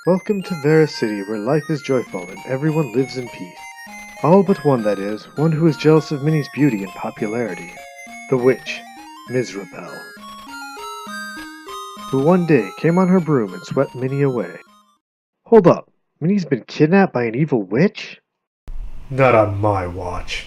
Welcome to Vera City, where life is joyful and everyone lives in peace. All but one, that is, one who is jealous of Minnie's beauty and popularity. The witch, Mizrabel, who one day came on her broom and swept Minnie away. Hold up, Minnie's been kidnapped by an evil witch? Not on my watch.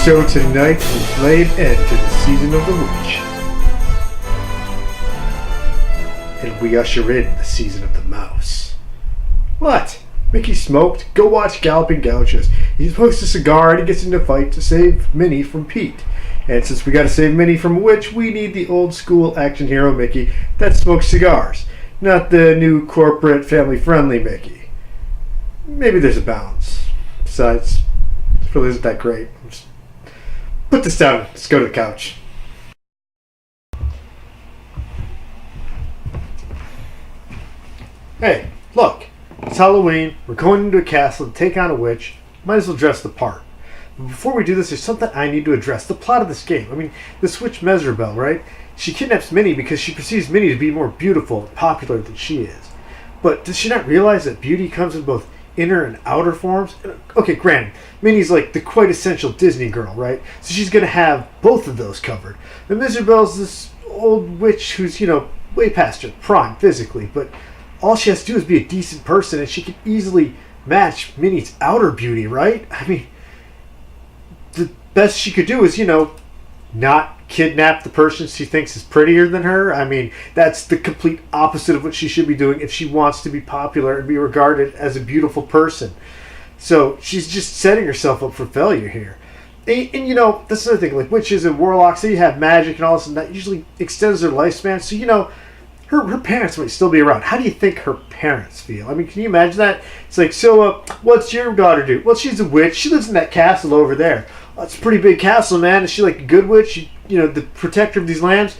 So tonight we lay an end to the season of the witch. And we usher in the season of the mouse. What? Mickey smoked? Go watch Galloping Gauchos. He smokes a cigar and he gets into a fight to save Minnie from Pete. And since we gotta save Minnie from a witch, we need the old school action hero Mickey that smokes cigars. Not the new corporate family friendly Mickey. Maybe there's a balance. Besides, it really isn't that great. Put this down. Let's go to the couch. Hey, look. It's Halloween. We're going into a castle to take on a witch. Might as well dress the part. But before we do this, there's something I need to address. The plot of this game. I mean, this witch Mezrabel, right? She kidnaps Minnie because she perceives Minnie to be more beautiful and popular than she is. But does she not realize that beauty comes in both inner and outer forms? Okay, granted, Minnie's like the quintessential Disney girl, right? So she's gonna have both of those covered. And Mizrabel's this old witch who's, way past her prime physically, but all she has to do is be a decent person and she can easily match Minnie's outer beauty, right? I mean, the best she could do is, not kidnap the person she thinks is prettier than her. I mean, that's the complete opposite of what she should be doing if she wants to be popular and be regarded as a beautiful person. So she's just setting herself up for failure here. And that's another thing. Like witches and warlocks, they have magic and all this, and that usually extends their lifespan. So, her parents might still be around. How do you think her parents feel? I mean, can you imagine that? It's like, what's your daughter do? Well, she's a witch. She lives in that castle over there. Well, it's a pretty big castle, man. Is she like a good witch? The protector of these lands?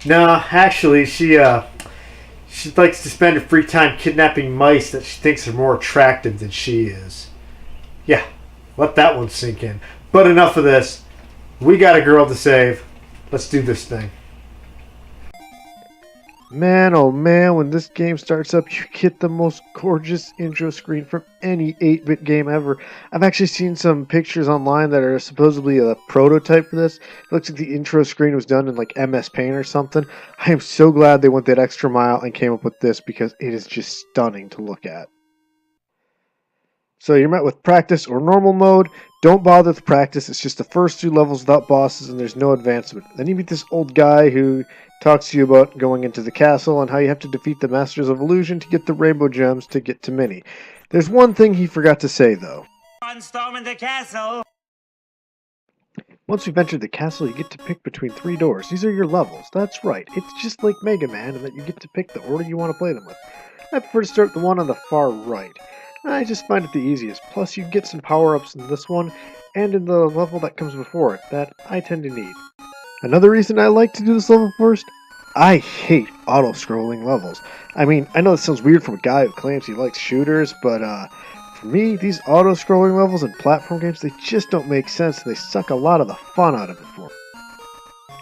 No, actually, she likes to spend her free time kidnapping mice that she thinks are more attractive than she is. Yeah, let that one sink in. But enough of this. We got a girl to save. Let's do this thing. Man, oh man, when this game starts up, you get the most gorgeous intro screen from any 8-bit game ever. I've actually seen some pictures online that are supposedly a prototype for this. It looks like the intro screen was done in like MS Paint or something. I am so glad they went that extra mile and came up with this because it is just stunning to look at. So you're met with practice or normal mode. Don't bother with practice. It's just the first 2 levels without bosses and there's no advancement. Then you meet this old guy who talks to you about going into the castle and how you have to defeat the Masters of Illusion to get the rainbow gems to get to Minnie. There's one thing he forgot to say, though. On storming the castle! Once you've entered the castle, you get to pick between 3 doors. These are your levels. That's right. It's just like Mega Man in that you get to pick the order you want to play them with. I prefer to start the one on the far right. I just find it the easiest. Plus, you get some power-ups in this one and in the level that comes before it that I tend to need. Another reason I like to do this level first, I hate auto-scrolling levels. I mean, I know this sounds weird from a guy who claims he likes shooters, but for me, these auto-scrolling levels in platform games, they just don't make sense. They suck a lot of the fun out of it for me.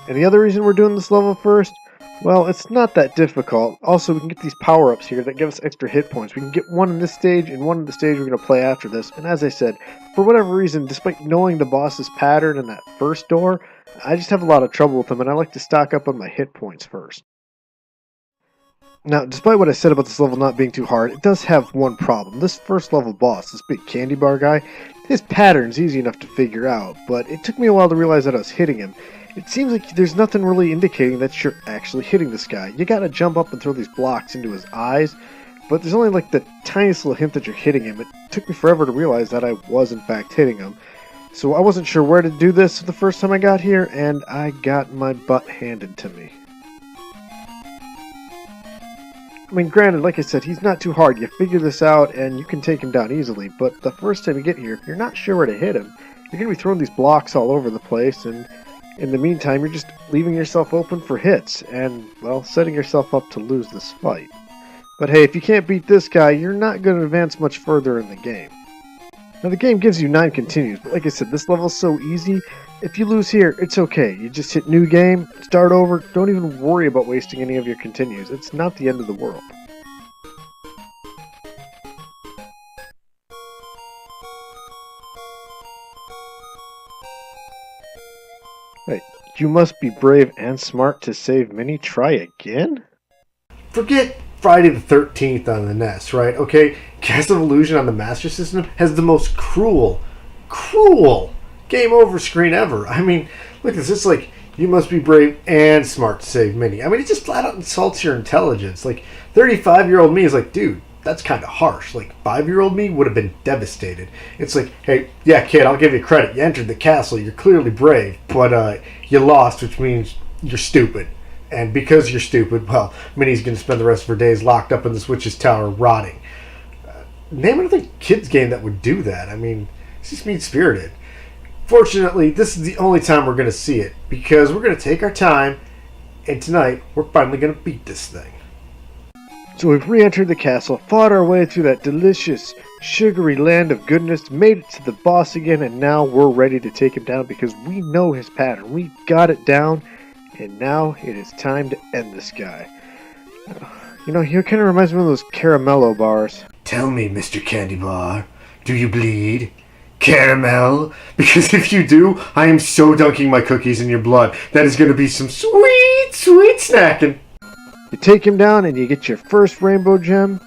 And the other reason we're doing this level first, well, it's not that difficult. Also, we can get these power-ups here that give us extra hit points. We can get one in this stage and one in the stage we're going to play after this. And as I said, for whatever reason, despite knowing the boss's pattern in that first door, I just have a lot of trouble with them, and I like to stock up on my hit points first. Now, despite what I said about this level not being too hard, it does have one problem. This first level boss, this big candy bar guy, his pattern's easy enough to figure out, but it took me a while to realize that I was hitting him. It seems like there's nothing really indicating that you're actually hitting this guy. You gotta jump up and throw these blocks into his eyes, but there's only like the tiniest little hint that you're hitting him. It took me forever to realize that I was in fact hitting him. So I wasn't sure where to do this the first time I got here, and I got my butt handed to me. I mean, granted, like I said, he's not too hard. You figure this out, and you can take him down easily, but the first time you get here, if you're not sure where to hit him, you're going to be throwing these blocks all over the place, and in the meantime, you're just leaving yourself open for hits, and, well, setting yourself up to lose this fight. But hey, if you can't beat this guy, you're not going to advance much further in the game. Now, the game gives you 9 continues, but like I said, this level's so easy. If you lose here, it's okay. You just hit new game, start over, don't even worry about wasting any of your continues. It's not the end of the world. Wait, you must be brave and smart to save Minnie. Try again? Forget Friday the 13th on the NES, right? Okay, Castle of Illusion on the Master System has the most cruel game over screen ever. I mean, look at this. It's like, you must be brave and smart to save Minnie. I mean, it just flat out insults your intelligence. Like, 35-year-old me is like, dude, that's kind of harsh. Like, 5-year-old me would have been devastated. It's like, hey, yeah, kid, I'll give you credit. You entered the castle. You're clearly brave, but you lost, which means you're stupid. And because you're stupid, well, Minnie's going to spend the rest of her days locked up in this witch's tower rotting. Name another kid's game that would do that. I mean, it's just mean-spirited. Fortunately, this is the only time we're going to see it, because we're going to take our time, and tonight, we're finally going to beat this thing. So we've re-entered the castle, fought our way through that delicious, sugary land of goodness, made it to the boss again, and now we're ready to take him down because we know his pattern. We got it down. And now it is time to end this guy. You know, he kind of reminds me of those Caramello bars. Tell me, Mr. Candy Bar, do you bleed? Caramel? Because if you do, I am so dunking my cookies in your blood. That is going to be some sweet, sweet snacking. You take him down and you get your first rainbow gem.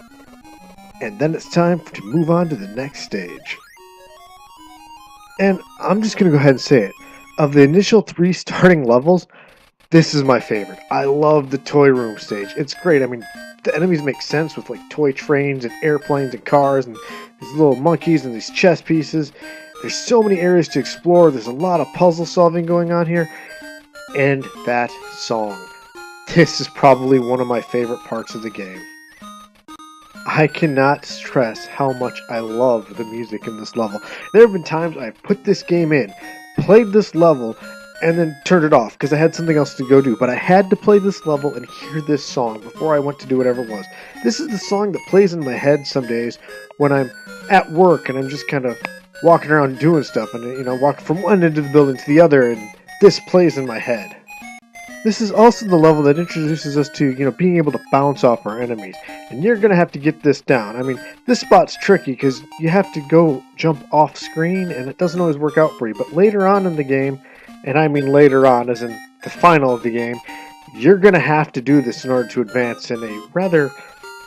And then it's time to move on to the next stage. And I'm just going to go ahead and say it. Of the initial 3 starting levels, this is my favorite. I love the toy room stage. It's great. I mean, the enemies make sense with like toy trains and airplanes and cars and these little monkeys and these chess pieces. There's so many areas to explore. There's a lot of puzzle solving going on here. And that song. This is probably one of my favorite parts of the game. I cannot stress how much I love the music in this level. There have been times I've put this game in, played this level, and then turned it off because I had something else to go do. But I had to play this level and hear this song before I went to do whatever it was. This is the song that plays in my head some days when I'm at work and I'm just kind of walking around doing stuff and, you know, walking from one end of the building to the other, and this plays in my head. This is also the level that introduces us to, you know, being able to bounce off our enemies. And you're going to have to get this down. I mean, this spot's tricky because you have to go jump off screen and it doesn't always work out for you. But later on in the game, and I mean later on, as in the final of the game, you're going to have to do this in order to advance in a rather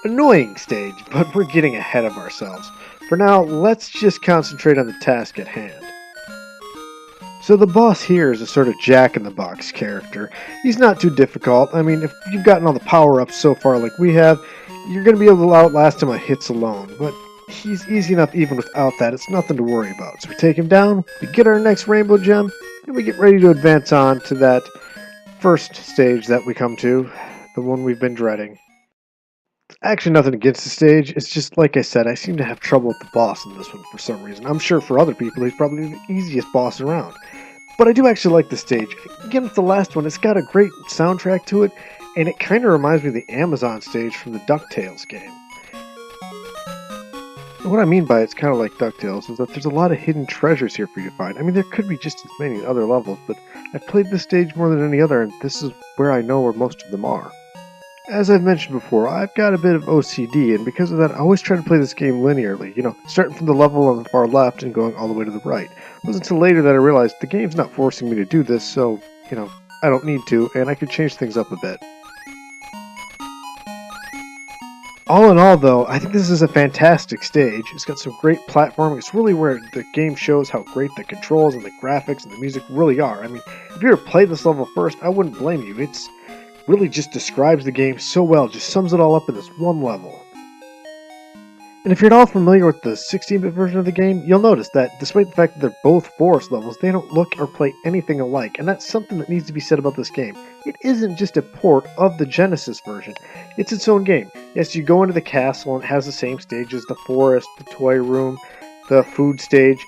annoying stage, but we're getting ahead of ourselves. For now, let's just concentrate on the task at hand. So the boss here is a sort of Jack-in-the-Box character. He's not too difficult. I mean, if you've gotten all the power-ups so far like we have, you're going to be able to outlast him on hits alone, but he's easy enough even without that. It's nothing to worry about. So we take him down, we get our next rainbow gem, and we get ready to advance on to that first stage that we come to, the one we've been dreading. Actually, nothing against the stage. It's just, like I said, I seem to have trouble with the boss in this one for some reason. I'm sure for other people, he's probably the easiest boss around. But I do actually like the stage. Again, with the last one, it's got a great soundtrack to it, and it kind of reminds me of the Amazon stage from the DuckTales game. And what I mean by it's kind of like DuckTales is that there's a lot of hidden treasures here for you to find. I mean, there could be just as many in other levels, but I've played this stage more than any other, and this is where I know where most of them are. As I've mentioned before, I've got a bit of OCD, and because of that, I always try to play this game linearly, you know, starting from the level on the far left and going all the way to the right. It wasn't until later that I realized the game's not forcing me to do this, so, you know, I don't need to, and I could change things up a bit. All in all, though, I think this is a fantastic stage. It's got some great platforming. It's really where the game shows how great the controls and the graphics and the music really are. I mean, if you ever played this level first, I wouldn't blame you. It's really just describes the game so well, just sums it all up in this one level. And if you're at all familiar with the 16-bit version of the game, you'll notice that despite the fact that they're both forest levels, they don't look or play anything alike, and that's something that needs to be said about this game. It isn't just a port of the Genesis version, it's its own game. Yes, you go into the castle and it has the same stages, the forest, the toy room, the food stage,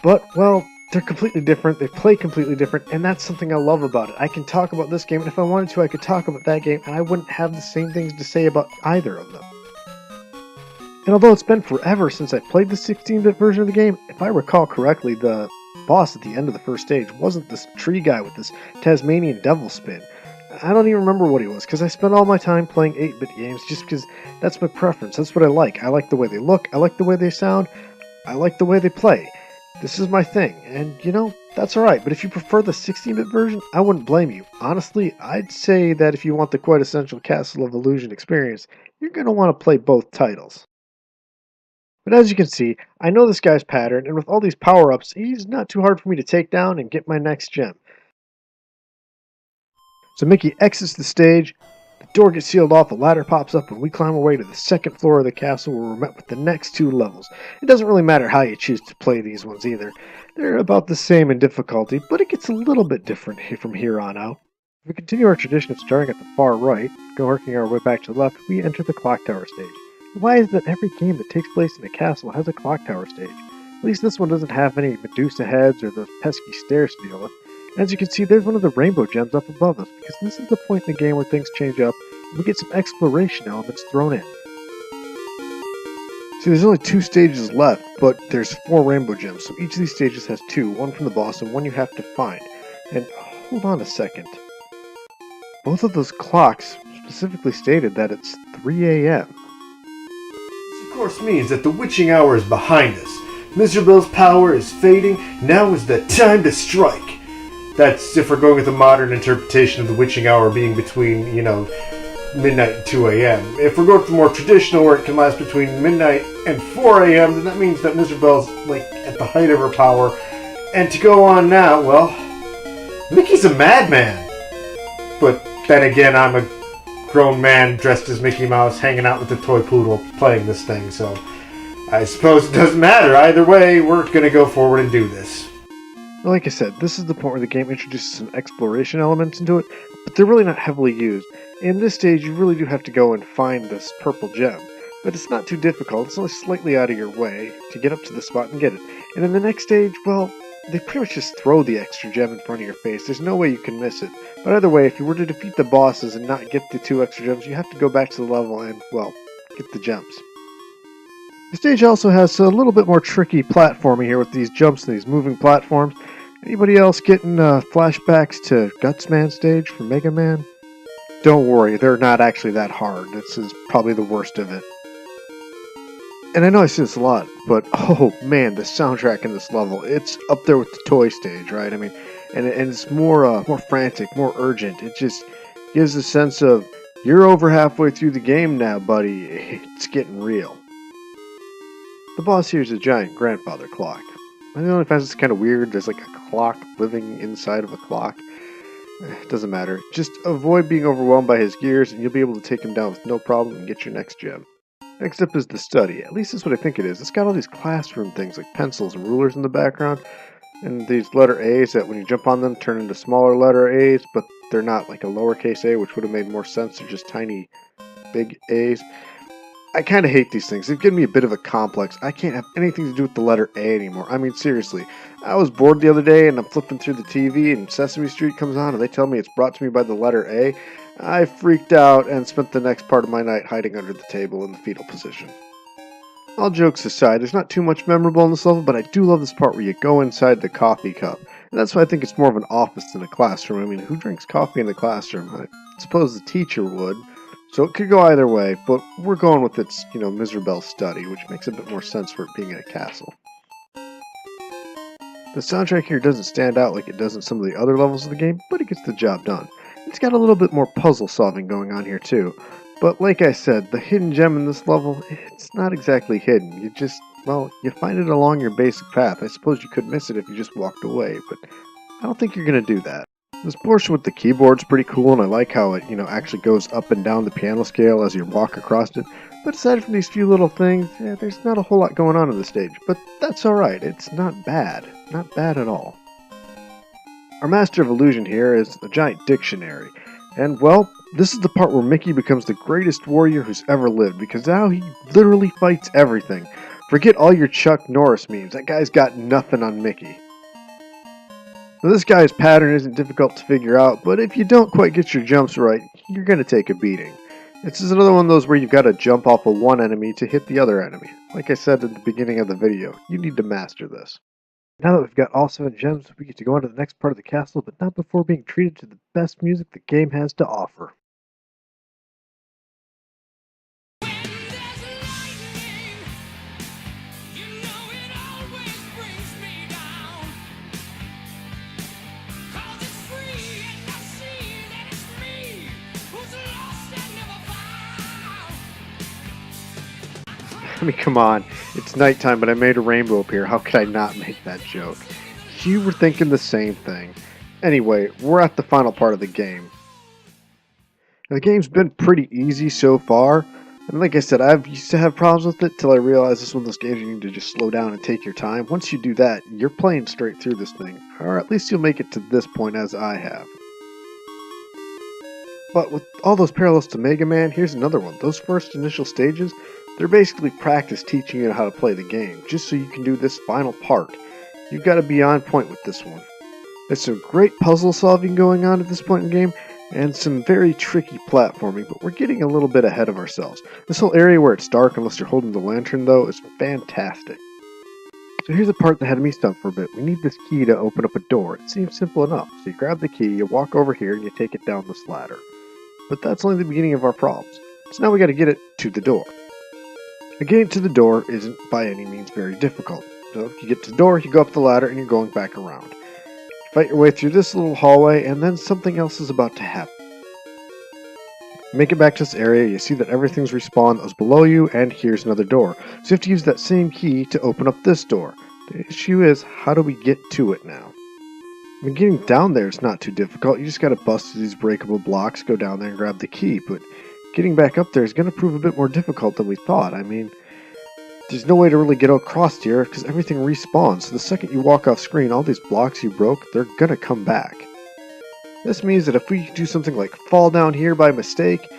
but, well, they're completely different, they play completely different, and that's something I love about it. I can talk about this game, and if I wanted to, I could talk about that game, and I wouldn't have the same things to say about either of them. And although it's been forever since I played the 16-bit version of the game, if I recall correctly, the boss at the end of the first stage wasn't this tree guy with this Tasmanian devil spin. I don't even remember what he was, because I spent all my time playing 8-bit games just because that's my preference, that's what I like. I like the way they look, I like the way they sound, I like the way they play. This is my thing, and you know, that's alright, but if you prefer the 16-bit version, I wouldn't blame you. Honestly, I'd say that if you want the quintessential Castle of Illusion experience, you're going to want to play both titles. But as you can see, I know this guy's pattern, and with all these power-ups, he's not too hard for me to take down and get my next gem. So Mickey exits the stage, the door gets sealed off, a ladder pops up, and we climb our way to the second floor of the castle where we're met with the next two levels. It doesn't really matter how you choose to play these ones either. They're about the same in difficulty, but it gets a little bit different from here on out. If we continue our tradition of starting at the far right, working our way back to the left, we enter the clock tower stage. Why is it that every game that takes place in a castle has a clock tower stage? At least this one doesn't have any Medusa heads or those pesky stairs to deal with. And as you can see, there's one of the rainbow gems up above us, because this is the point in the game where things change up, and we get some exploration elements thrown in. See, there's only 2 stages left, but there's 4 rainbow gems, so each of these stages has 2, one from the boss and one you have to find. And hold on a second. Both of those clocks specifically stated that it's 3 a.m. Of course means that the witching hour is behind us. Miserabel's power is fading. Now is the time to strike. That's if we're going with a modern interpretation of the witching hour being between, midnight and 2 a.m. If we're going with the more traditional where it can last between midnight and 4 a.m., then that means that Miserabel's at the height of her power. And to go on now, well, Mickey's a madman. But then again, I'm a grown man dressed as Mickey Mouse hanging out with a toy poodle playing this thing, so I suppose it doesn't matter. Either way, we're going to go forward and do this. Like I said, this is the point where the game introduces some exploration elements into it, but they're really not heavily used. In this stage, you really do have to go and find this purple gem, but it's not too difficult. It's only slightly out of your way to get up to the spot and get it. And in the next stage, well, they pretty much just throw the extra gem in front of your face. There's no way you can miss it. But either way, if you were to defeat the bosses and not get the 2 extra gems, you have to go back to the level and, well, get the gems. The stage also has a little bit more tricky platforming here with these jumps and these moving platforms. Anybody else getting flashbacks to Gutsman stage from Mega Man? Don't worry, they're not actually that hard. This is probably the worst of it. And I know I say this a lot, but oh man, the soundtrack in this level, it's up there with the toy stage, right? I mean, and it's more frantic, more urgent. It just gives a sense of, you're over halfway through the game now, buddy. It's getting real. The boss here is a giant grandfather clock. I the only find it's kind of weird. There's like a clock living inside of a clock. It doesn't matter. Just avoid being overwhelmed by his gears, and you'll be able to take him down with no problem and get your next gem. Next up is the study. At least that's what I think it is. It's got all these classroom things like pencils and rulers in the background, and these letter A's that when you jump on them turn into smaller letter A's, but they're not like a lowercase a, which would have made more sense. They're just tiny, big A's. I kind of hate these things. They've given me a bit of a complex. I can't have anything to do with the letter A anymore. I mean, seriously. I was bored the other day and I'm flipping through the TV and Sesame Street comes on and they tell me it's brought to me by the letter A. I freaked out and spent the next part of my night hiding under the table in the fetal position. All jokes aside, there's not too much memorable in this level, but I do love this part where you go inside the coffee cup. And that's why I think it's more of an office than a classroom. I mean, who drinks coffee in the classroom? I suppose the teacher would. So it could go either way, but we're going with its, Miserabel study, which makes a bit more sense for it being in a castle. The soundtrack here doesn't stand out like it does in some of the other levels of the game, but it gets the job done. It's got a little bit more puzzle solving going on here too. But like I said, the hidden gem in this level, it's not exactly hidden. You find it along your basic path. I suppose you could miss it if you just walked away, but I don't think you're going to do that. This portion with the keyboard's pretty cool, and I like how it, actually goes up and down the piano scale as you walk across it. But aside from these few little things, there's not a whole lot going on in the stage. But that's alright, it's not bad. Not bad at all. Our Master of Illusion here is a giant dictionary. And, well, this is the part where Mickey becomes the greatest warrior who's ever lived, because now he literally fights everything. Forget all your Chuck Norris memes, that guy's got nothing on Mickey. Now, this guy's pattern isn't difficult to figure out, but if you don't quite get your jumps right, you're going to take a beating. This is another one of those where you've got to jump off of one enemy to hit the other enemy. Like I said at the beginning of the video, you need to master this. Now that we've got all 7 gems, we get to go on to the next part of the castle, but not before being treated to the best music the game has to offer. I mean, come on. It's nighttime, but I made a rainbow appear. How could I not make that joke? You were thinking the same thing. Anyway, we're at the final part of the game. Now, the game's been pretty easy so far. And like I said, I used to have problems with it till I realized this is one of those games you need to just slow down and take your time. Once you do that, you're playing straight through this thing. Or at least you'll make it to this point as I have. But with all those parallels to Mega Man, here's another one. Those first initial stages, they're basically practice teaching you how to play the game, just so you can do this final part. You've got to be on point with this one. There's some great puzzle solving going on at this point in the game, and some very tricky platforming, but we're getting a little bit ahead of ourselves. This whole area where it's dark unless you're holding the lantern, though, is fantastic. So here's a part that had me stumped for a bit. We need this key to open up a door. It seems simple enough. So you grab the key, you walk over here, and you take it down this ladder. But that's only the beginning of our problems. So now we got to get it to the door. Getting to the door isn't by any means very difficult. So you get to the door, you go up the ladder, and you're going back around. You fight your way through this little hallway, and then something else is about to happen. You make it back to this area, you see that everything's respawned that was below you, and here's another door. So you have to use that same key to open up this door. The issue is, how do we get to it now? I mean, getting down there is not too difficult. You just gotta bust through these breakable blocks, go down there and grab the key, but getting back up there is going to prove a bit more difficult than we thought. I mean, there's no way to really get across here because everything respawns. So the second you walk off screen, all these blocks you broke, they're going to come back. This means that if we do something like fall down here by mistake,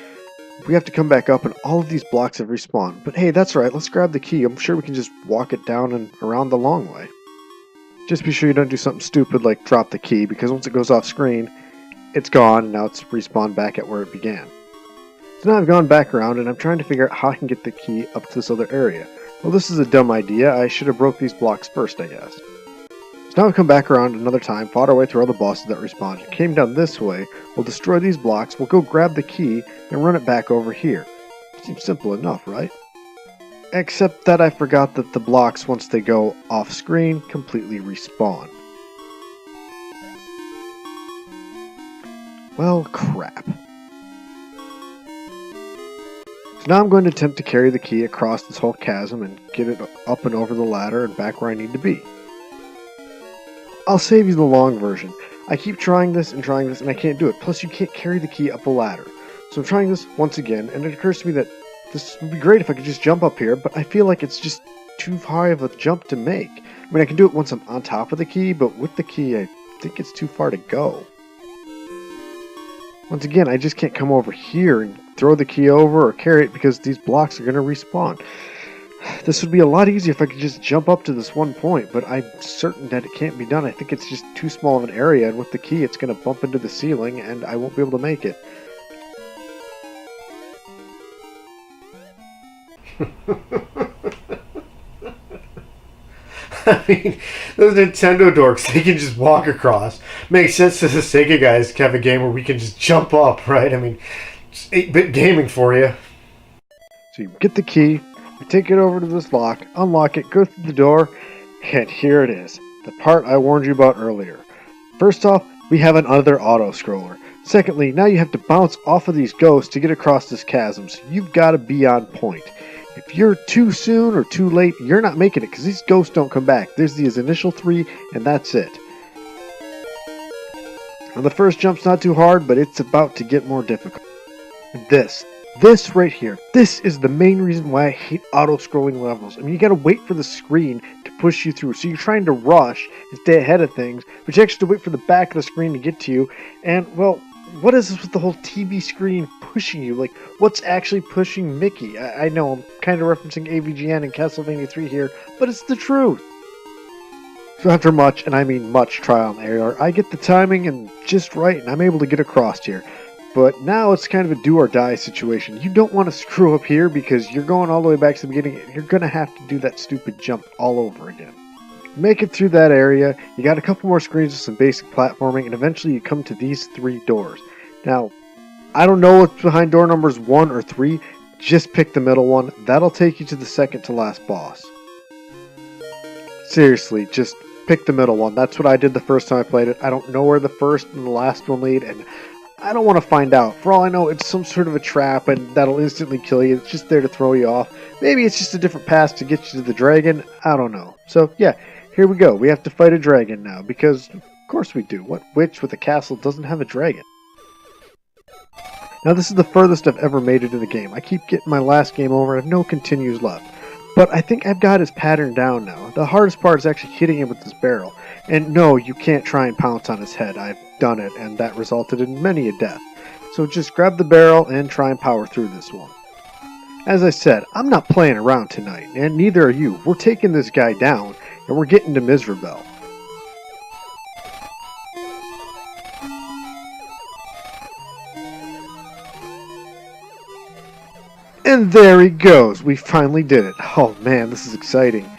we have to come back up and all of these blocks have respawned. But hey, that's right, let's grab the key. I'm sure we can just walk it down and around the long way. Just be sure you don't do something stupid like drop the key, because once it goes off screen, it's gone and now it's respawned back at where it began. So now I've gone back around and I'm trying to figure out how I can get the key up to this other area. Well, this is a dumb idea. I should have broke these blocks first, I guess. So now I've come back around another time, fought our way through all the bosses that respawned, came down this way, we'll destroy these blocks, we'll go grab the key, and run it back over here. Seems simple enough, right? Except that I forgot that the blocks, once they go off screen, completely respawn. Well, crap. So now I'm going to attempt to carry the key across this whole chasm and get it up and over the ladder and back where I need to be. I'll save you the long version. I keep trying this and I can't do it. Plus you can't carry the key up a ladder. So I'm trying this once again, and it occurs to me that this would be great if I could just jump up here, but I feel like it's just too high of a jump to make. I mean, I can do it once I'm on top of the key, but with the key I think it's too far to go. Once again, I just can't come over here and throw the key over or carry it because these blocks are going to respawn. This would be a lot easier if I could just jump up to this one point, but I'm certain that it can't be done. I think it's just too small of an area, and with the key it's going to bump into the ceiling and I won't be able to make it. I mean, those Nintendo dorks, they can just walk across. Makes sense to the Sega guys to have a game where we can just jump up, right? I mean, it's 8-bit gaming for you. So you get the key, you take it over to this lock, unlock it, go through the door, and here it is. The part I warned you about earlier. First off, we have another auto-scroller. Secondly, now you have to bounce off of these ghosts to get across this chasm, so you've got to be on point. If you're too soon or too late, you're not making it because these ghosts don't come back. There's these initial 3, and that's it. Now the first jump's not too hard, but it's about to get more difficult. And this right here, this is the main reason why I hate auto-scrolling levels. I mean, you gotta wait for the screen to push you through. So you're trying to rush and stay ahead of things, but you actually have to wait for the back of the screen to get to you. And, well, what is this with the whole TV screen pushing you? Like, what's actually pushing Mickey? I know I'm kind of referencing AVGN and Castlevania 3 here, but it's the truth. So after much, and I mean much trial and error, I get the timing and just right, and I'm able to get across here. But now it's kind of a do-or-die situation. You don't want to screw up here because you're going all the way back to the beginning and you're going to have to do that stupid jump all over again. Make it through that area, you got a couple more screens with some basic platforming, and eventually you come to these 3 doors. Now, I don't know what's behind door numbers 1 or 3, just pick the middle one. That'll take you to the second to last boss. Seriously, just pick the middle one. That's what I did the first time I played it. I don't know where the first and the last one lead, and I don't want to find out. For all I know, it's some sort of a trap and that'll instantly kill you. It's just there to throw you off. Maybe it's just a different path to get you to the dragon. I don't know. So, yeah, here we go. We have to fight a dragon now because, of course we do. What witch with a castle doesn't have a dragon? Now, this is the furthest I've ever made it in the game. I keep getting my last game over and I have no continues left. But I think I've got his pattern down now. The hardest part is actually hitting him with this barrel. And no, you can't try and pounce on his head. I've done it, and that resulted in many a death. So just grab the barrel and try and power through this one. As I said, I'm not playing around tonight, and neither are you. We're taking this guy down, and we're getting to Mizrabel. And there he goes. We finally did it. Oh man, this is exciting.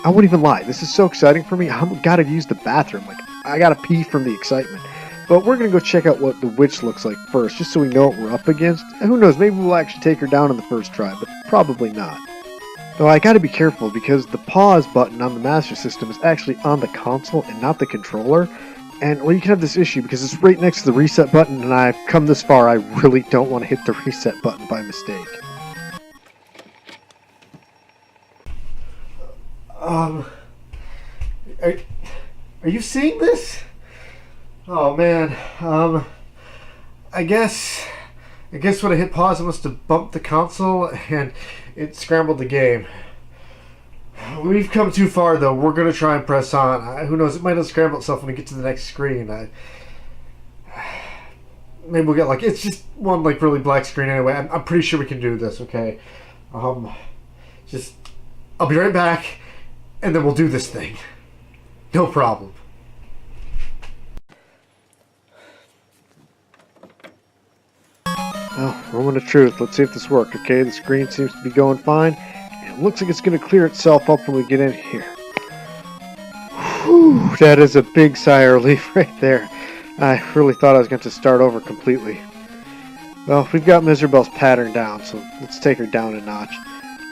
I won't even lie. This is so exciting for me. I've got to use the bathroom. Like, I got to pee from the excitement. But we're going to go check out what the witch looks like first, just so we know what we're up against. And who knows, maybe we'll actually take her down in the first try, but probably not. Though I got to be careful because the pause button on the Master System is actually on the console and not the controller. And, well, you can have this issue because it's right next to the reset button, and I've come this far, I really don't want to hit the reset button by mistake. Are you seeing this? Oh man, I guess when I hit pause, I must have bumped the console and it scrambled the game. We've come too far though. We're gonna try and press on. Who knows? It might unscramble itself when we get to the next screen. Maybe we'll get like it's just one like really black screen anyway. I'm pretty sure we can do this. Okay, just I'll be right back, and then we'll do this thing. No problem. Well, moment of truth. Let's see if this worked. Okay, the screen seems to be going fine. And it looks like it's going to clear itself up when we get in here. Whew, that is a big sigh of relief right there. I really thought I was going to start over completely. Well, we've got Mizrabel's pattern down, so let's take her down a notch.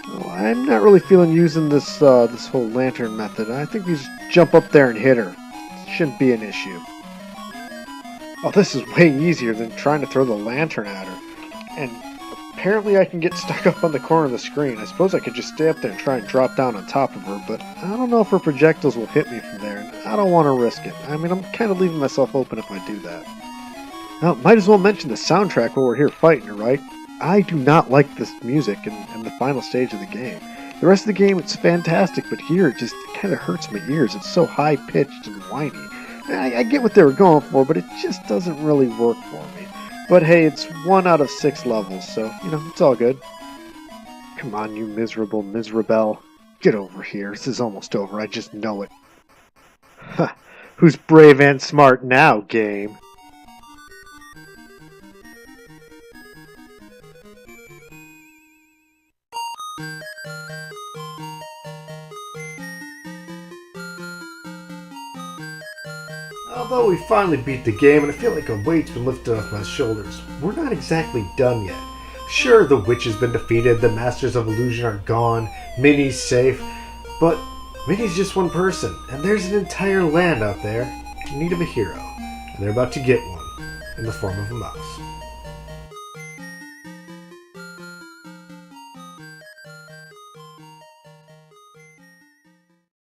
Well, I'm not really feeling using this this whole lantern method. I think we just jump up there and hit her. It shouldn't be an issue. Oh, this is way easier than trying to throw the lantern at her. And apparently I can get stuck up on the corner of the screen. I suppose I could just stay up there and try and drop down on top of her, but I don't know if her projectiles will hit me from there, and I don't want to risk it. I mean, I'm kind of leaving myself open if I do that. Now, might as well mention the soundtrack while we're here fighting her, right? I do not like this music in the final stage of the game. The rest of the game, it's fantastic, but here it just kind of hurts my ears. It's so high-pitched and whiny. I get what they were going for, but it just doesn't really work for me. But hey, it's 1 out of 6 levels, so, you know, it's all good. Come on, you miserable Mizrabel. Get over here. This is almost over. I just know it. Ha! Who's brave and smart now, game? Although we finally beat the game and I feel like a weight's been lifted off my shoulders, we're not exactly done yet. Sure, the witch has been defeated, the Masters of Illusion are gone, Minnie's safe, but Minnie's just one person, and there's an entire land out there in need of a hero, and they're about to get one in the form of a mouse.